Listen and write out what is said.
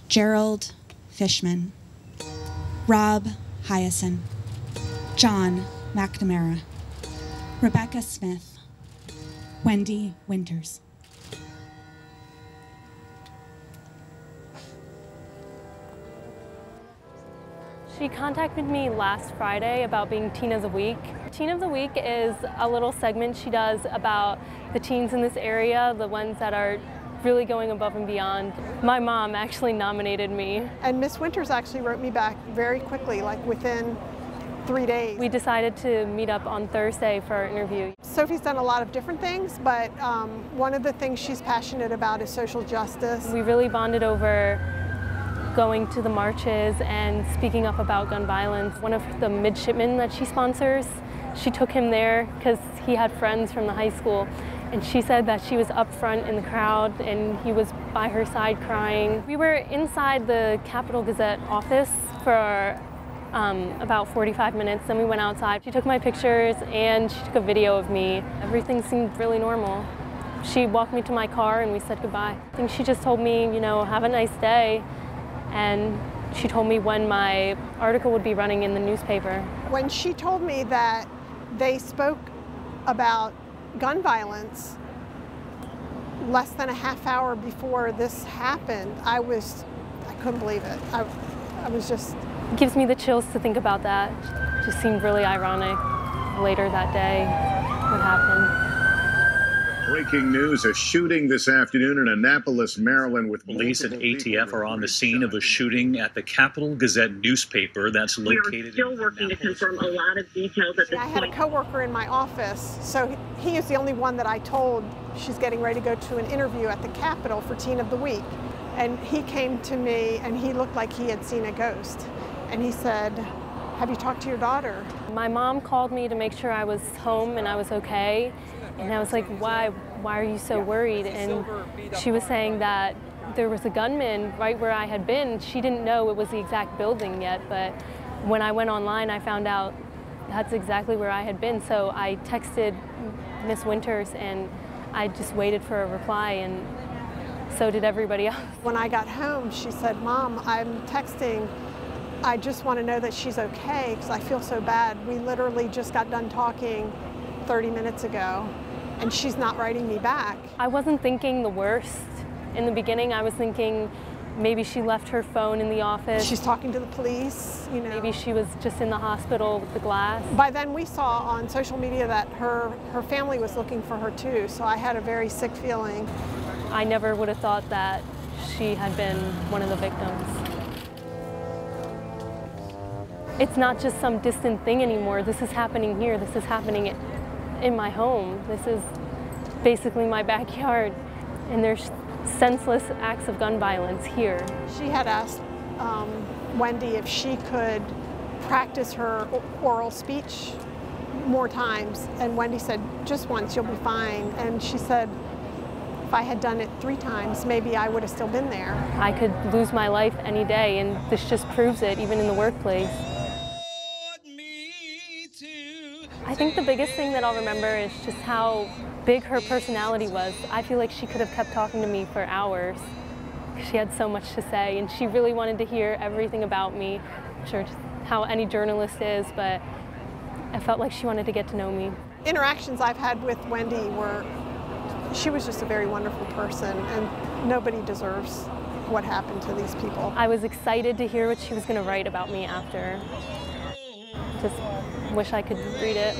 Gerald Fishman, Rob Hyacin, John McNamara, Rebecca Smith, Wendi Winters. She contacted me last Friday about being Teen of the Week. Teen of the Week is a little segment she does about the teens in this area, the ones that are really going above and beyond. My mom actually nominated me. And Miss Winters actually wrote me back very quickly, like within 3 days. We decided to meet up on Thursday for our interview. Sophie's done a lot of different things, but one of the things she's passionate about is social justice. We really bonded over going to the marches and speaking up about gun violence. One of the midshipmen that she sponsors, she took him there because he had friends from the high school, and she said that she was up front in the crowd and he was by her side crying. We were inside the Capital Gazette office for about 45 minutes, then we went outside. She took my pictures and she took a video of me. Everything seemed really normal. She walked me to my car and we said goodbye. I think she just told me, you know, have a nice day. And she told me when my article would be running in the newspaper. When she told me that they spoke about gun violence less than a half hour before this happened, I couldn't believe it. I was just... It gives me the chills to think about that. It just seemed really ironic later that day what happened. Breaking news, a shooting this afternoon in Annapolis, Maryland with police and ATF are on the scene of a shooting at the Capital Gazette newspaper that's located We are still working to confirm a lot of details at this point. I had a coworker in my office, so he is the only one that I told she's getting ready to go to an interview at the Capitol for Teen of the Week. And he came to me and he looked like he had seen a ghost. And he said, have you talked to your daughter? My mom called me to make sure I was home and I was okay. And I was like, why are you so worried? And she was saying that there was a gunman right where I had been. She didn't know it was the exact building yet, but when I went online, I found out that's exactly where I had been. So I texted Miss Winters and I just waited for a reply, and so did everybody else. When I got home, she said, Mom, I'm texting. I just want to know that she's okay because I feel so bad. We literally just got done talking 30 minutes ago, and she's not writing me back. I wasn't thinking the worst. In the beginning, I was thinking maybe she left her phone in the office. She's talking to the police, you know. Maybe she was just in the hospital with the glass. By then we saw on social media that her family was looking for her too, so I had a very sick feeling. I never would have thought that she had been one of the victims. It's not just some distant thing anymore. This is happening here. This is happening in my home. This is basically my backyard, and there's senseless acts of gun violence here. She had asked Wendi if she could practice her oral speech more times, and Wendi said, just once, you'll be fine. And she said, if I had done it 3 times, maybe I would have still been there. I could lose my life any day, and this just proves it, even in the workplace. I think the biggest thing that I'll remember is just how big her personality was. I feel like she could have kept talking to me for hours. She had so much to say, and she really wanted to hear everything about me. I'm sure just how any journalist is, but I felt like she wanted to get to know me. Interactions I've had with Wendi she was just a very wonderful person, and nobody deserves what happened to these people. I was excited to hear what she was going to write about me after. Just wish I could read it.